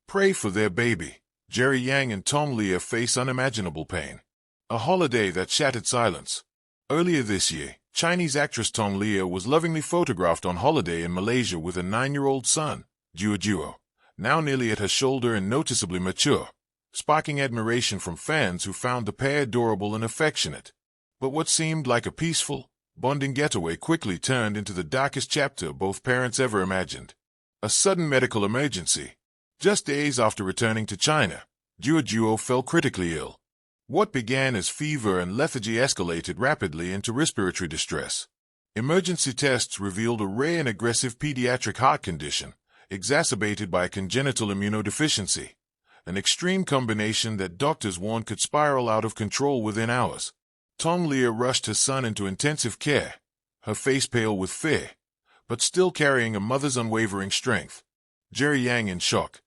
Pray for their baby. Jerry Yang and Tong Liya face unimaginable pain. A holiday that shattered silence. Earlier this year, Chinese actress Tong Liya was lovingly photographed on holiday in Malaysia with a 9-year-old son, Duo, now nearly at her shoulder and noticeably mature, sparking admiration from fans who found the pair adorable and affectionate. But what seemed like a peaceful, bonding getaway quickly turned into the darkest chapter both parents ever imagined. A sudden medical emergency. Just days after returning to China, Duo fell critically ill. What began as fever and lethargy escalated rapidly into respiratory distress. Emergency tests revealed a rare and aggressive pediatric heart condition, exacerbated by congenital immunodeficiency, an extreme combination that doctors warned could spiral out of control within hours. Tong Liya rushed her son into intensive care, her face pale with fear, but still carrying a mother's unwavering strength. Jerry Yang in shock.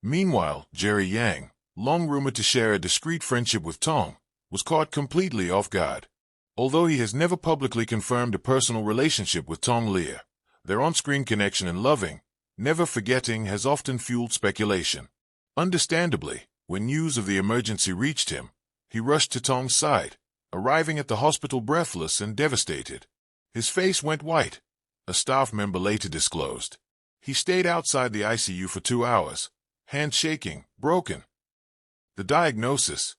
Meanwhile, Jerry Yang, long rumored to share a discreet friendship with Tong, was caught completely off guard. Although he has never publicly confirmed a personal relationship with Tong Liya, their on-screen connection and loving, never forgetting has often fueled speculation. Understandably, when news of the emergency reached him, he rushed to Tong's side, arriving at the hospital breathless and devastated. His face went white, a staff member later disclosed. He stayed outside the ICU for 2 hours, hands shaking, broken. The diagnosis.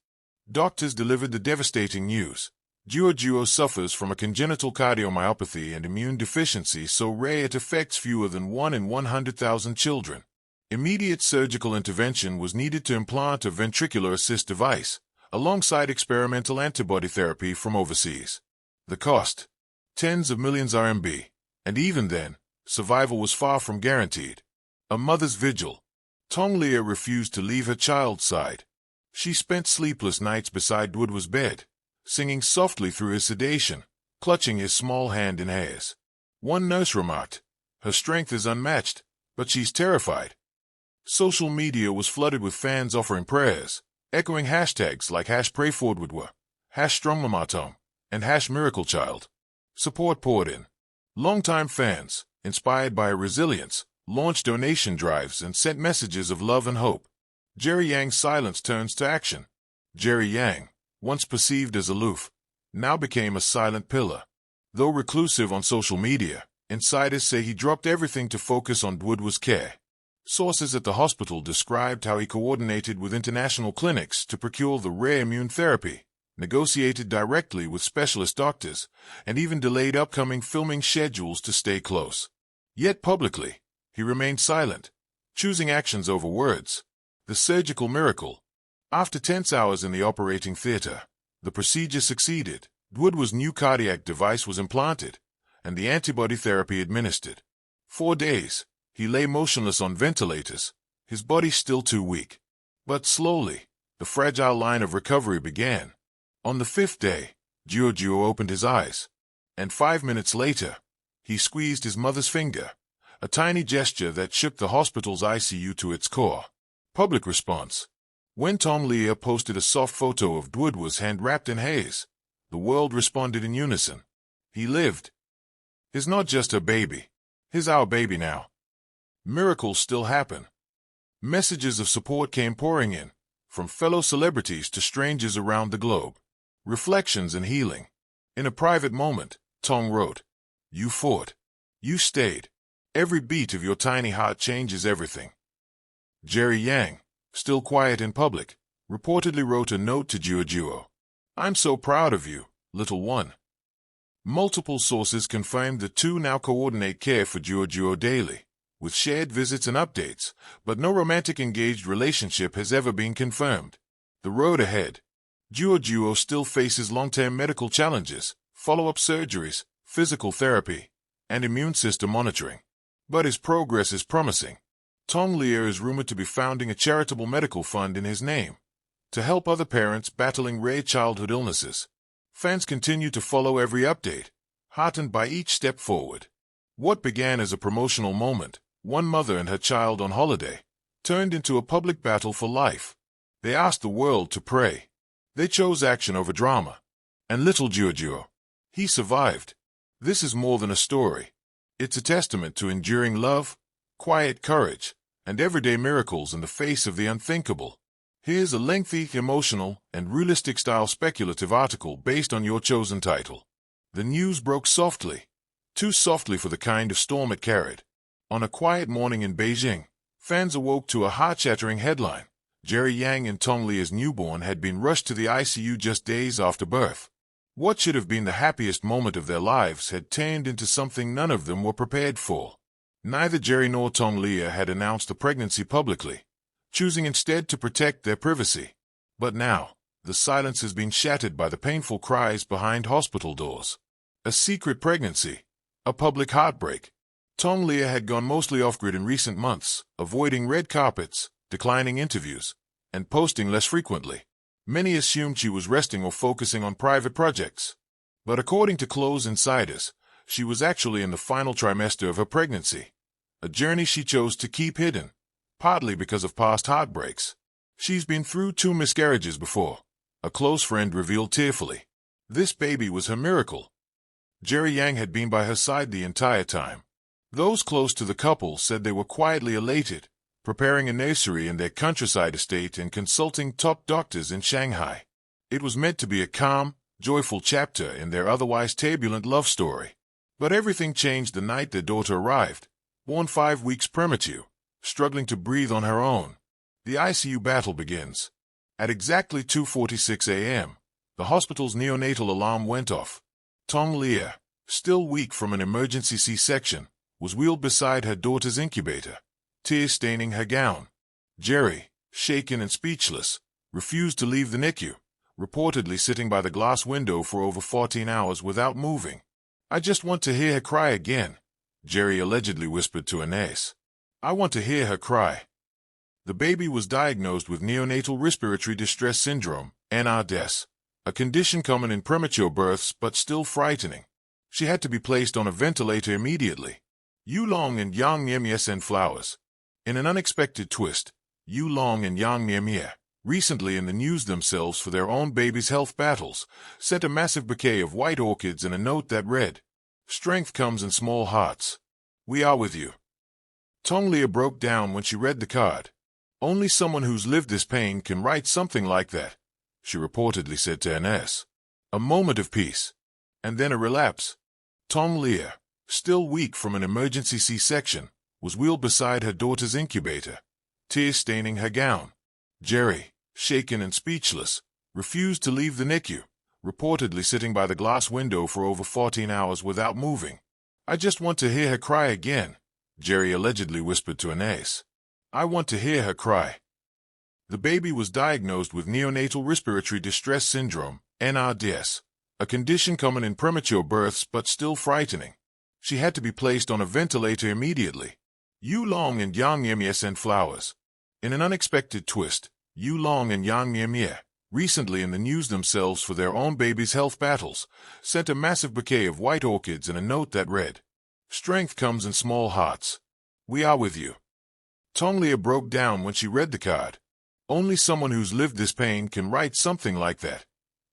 Doctors delivered the devastating news. Duo suffers from a congenital cardiomyopathy and immune deficiency so rare it affects fewer than 1 in 100,000 children. Immediate surgical intervention was needed to implant a ventricular assist device, alongside experimental antibody therapy from overseas. The cost? Tens of millions RMB. And even then, survival was far from guaranteed. A mother's vigil. Tong Liya refused to leave her child's side. She spent sleepless nights beside Duo's bed, singing softly through his sedation, clutching his small hand in hers. One nurse remarked, "Her strength is unmatched, but she's terrified." Social media was flooded with fans offering prayers, echoing hashtags like #PrayForDuo, #StrongMamaTong, and #MiracleChild. Support poured in. Longtime fans, inspired by her resilience, launched donation drives and sent messages of love and hope. Jerry Yang's silence turns to action. Jerry Yang, once perceived as aloof, now became a silent pillar. Though reclusive on social media, insiders say he dropped everything to focus on Duo's care. Sources at the hospital described how he coordinated with international clinics to procure the rare immune therapy, negotiated directly with specialist doctors, and even delayed upcoming filming schedules to stay close. Yet publicly, he remained silent, choosing actions over words. The surgical miracle. After tense hours in the operating theater, the procedure succeeded. Duo's new cardiac device was implanted, and the antibody therapy administered. 4 days, he lay motionless on ventilators, his body still too weak. But slowly, the fragile line of recovery began. On the 5th day, Duo opened his eyes, and 5 minutes later, he squeezed his mother's finger, a tiny gesture that shook the hospital's ICU to its core. Public response. When Tong Liya posted a soft photo of Duo's hand wrapped in haze, the world responded in unison. He lived. He's not just a baby. He's our baby now. Miracles still happen. Messages of support came pouring in, from fellow celebrities to strangers around the globe. Reflections and healing. In a private moment, Tong wrote, "You fought. You stayed. Every beat of your tiny heart changes everything." Jerry Yang, still quiet in public, reportedly wrote a note to Duo. "I'm so proud of you, little one." Multiple sources confirmed the two now coordinate care for Duo daily, with shared visits and updates, but no romantic engaged relationship has ever been confirmed. The road ahead. Duo still faces long-term medical challenges, follow-up surgeries, physical therapy, and immune system monitoring. But his progress is promising. Tong Liya is rumored to be founding a charitable medical fund in his name, to help other parents battling rare childhood illnesses. Fans continue to follow every update, heartened by each step forward. What began as a promotional moment, one mother and her child on holiday, turned into a public battle for life. They asked the world to pray. They chose action over drama. And little Duo, he survived. This is more than a story. It's a testament to enduring love, quiet courage, and everyday miracles in the face of the unthinkable. Here's a lengthy, emotional, and realistic-style speculative article based on your chosen title. The news broke softly, too softly for the kind of storm it carried. On a quiet morning in Beijing, fans awoke to a heart-shattering headline. Jerry Yang and Tong Liya's newborn had been rushed to the ICU just days after birth. What should have been the happiest moment of their lives had turned into something none of them were prepared for. Neither Jerry nor Tong Liya had announced the pregnancy publicly, choosing instead to protect their privacy. But now, the silence has been shattered by the painful cries behind hospital doors. A secret pregnancy, a public heartbreak. Tong Liya had gone mostly off-grid in recent months, avoiding red carpets, declining interviews, and posting less frequently. Many assumed she was resting or focusing on private projects. But according to close insiders, she was actually in the final trimester of her pregnancy, a journey she chose to keep hidden, partly because of past heartbreaks. She's been through 2 miscarriages before, a close friend revealed tearfully. This baby was her miracle. Jerry Yang had been by her side the entire time. Those close to the couple said they were quietly elated, preparing a nursery in their countryside estate and consulting top doctors in Shanghai. It was meant to be a calm, joyful chapter in their otherwise turbulent love story. But everything changed the night their daughter arrived, born 5 weeks premature, struggling to breathe on her own. The ICU battle begins. At exactly 2:46 a.m., the hospital's neonatal alarm went off. Tong Liya, still weak from an emergency C-section, was wheeled beside her daughter's incubator, tears staining her gown. Jerry, shaken and speechless, refused to leave the NICU, reportedly sitting by the glass window for over 14 hours without moving. "I just want to hear her cry again," Jerry allegedly whispered to a nurse. "I want to hear her cry." The baby was diagnosed with neonatal respiratory distress syndrome, NRDS, a condition common in premature births but still frightening. She had to be placed on a ventilator immediately. Yulong and Yang Niemye sent flowers. In an unexpected twist, Yulong and Yang Niemye, recently in the news themselves for their own baby's health battles, sent a massive bouquet of white orchids and a note that read, "Strength comes in small hearts. We are with you." Tong Liya broke down when she read the card. "Only someone who's lived this pain can write something like that," she reportedly said to an nurse. A moment of peace, and then a relapse. Tong Liya, still weak from an emergency C-section, was wheeled beside her daughter's incubator, tears staining her gown. Jerry, shaken and speechless, refused to leave the NICU, reportedly sitting by the glass window for over 14 hours without moving. "I just want to hear her cry again," Jerry allegedly whispered to a nurse. "I want to hear her cry." The baby was diagnosed with neonatal respiratory distress syndrome, NRDS, a condition common in premature births but still frightening. She had to be placed on a ventilator immediately. Yulong and Yang Niemye sent flowers. In an unexpected twist, Yulong and Yang Niemye, recently in the news themselves for their own baby's health battles, sent a massive bouquet of white orchids and a note that read, "Strength comes in small hearts. We are with you." Tong Liya broke down when she read the card. "Only someone who's lived this pain can write something like that,"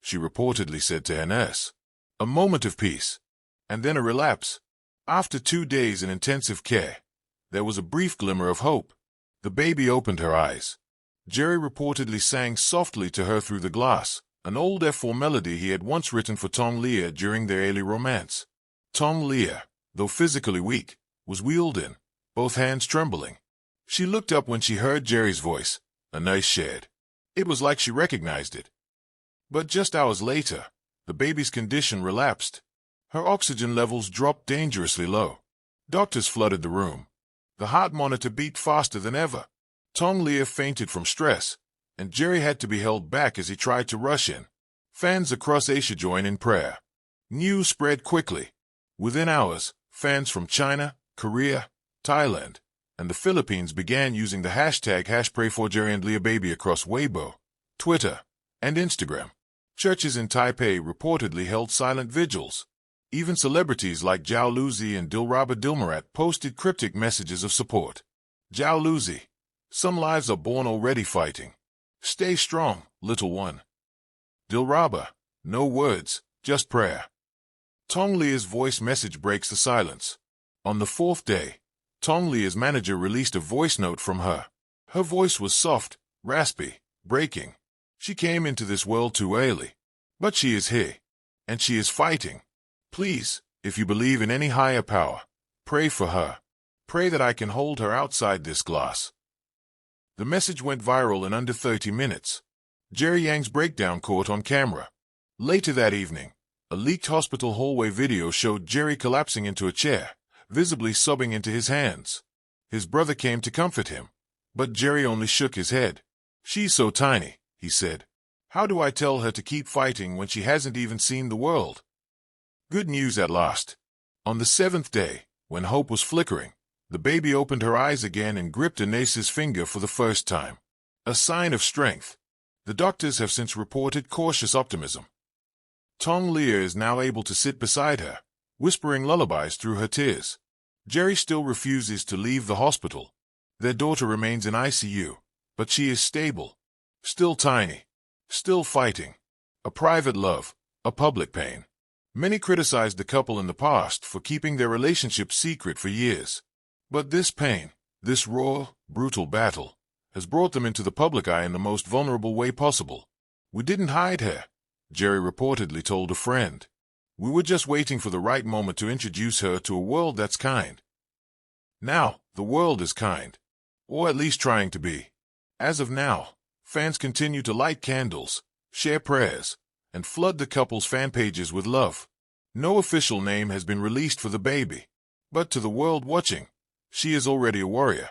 she reportedly said to her nurse. A moment of peace, and then a relapse. After 2 days in intensive care, there was a brief glimmer of hope. The baby opened her eyes. Jerry reportedly sang softly to her through the glass, an old F4 melody he had once written for Tong Liya during their early romance. Tong Liya, though physically weak, was wheeled in, both hands trembling. She looked up when she heard Jerry's voice, a nice shade. It was like she recognized it. But just hours later, the baby's condition relapsed. Her oxygen levels dropped dangerously low. Doctors flooded the room. The heart monitor beat faster than ever. Tong Liya fainted from stress, and Jerry had to be held back as he tried to rush in. Fans across Asia joined in prayer. News spread quickly. Within hours, fans from China, Korea, Thailand, and the Philippines began using the hashtag #PrayForJerryandLiyaBaby across Weibo, Twitter, and Instagram. Churches in Taipei reportedly held silent vigils. Even celebrities like Zhao Luzi and Dilraba Dilmurat posted cryptic messages of support. Zhao Luzi, "Some lives are born already fighting. Stay strong, little one." Dilraba, "No words, just prayer." Tong Liya's voice message breaks the silence. On the 4th day, Tong Liya's manager released a voice note from her. Her voice was soft, raspy, breaking. She came into this world too early. But she is here. And she is fighting. Please, if you believe in any higher power, pray for her. Pray that I can hold her outside this glass. The message went viral in under 30 minutes. Jerry Yang's breakdown caught on camera. Later that evening, a leaked hospital hallway video showed Jerry collapsing into a chair, visibly sobbing into his hands. His brother came to comfort him, but Jerry only shook his head. She's so tiny, he said. How do I tell her to keep fighting when she hasn't even seen the world? Good news at last. On the 7th day, when hope was flickering, the baby opened her eyes again and gripped Anace's finger for the first time. A sign of strength. The doctors have since reported cautious optimism. Tong Liya is now able to sit beside her, whispering lullabies through her tears. Jerry still refuses to leave the hospital. Their daughter remains in ICU, but she is stable. Still tiny. Still fighting. A private love, a public pain. Many criticized the couple in the past for keeping their relationship secret for years. But this pain, this raw, brutal battle, has brought them into the public eye in the most vulnerable way possible. We didn't hide her, Jerry reportedly told a friend. We were just waiting for the right moment to introduce her to a world that's kind. Now, the world is kind. Or at least trying to be. As of now, fans continue to light candles, share prayers, and flood the couple's fan pages with love. No official name has been released for the baby. But to the world watching, she is already a warrior.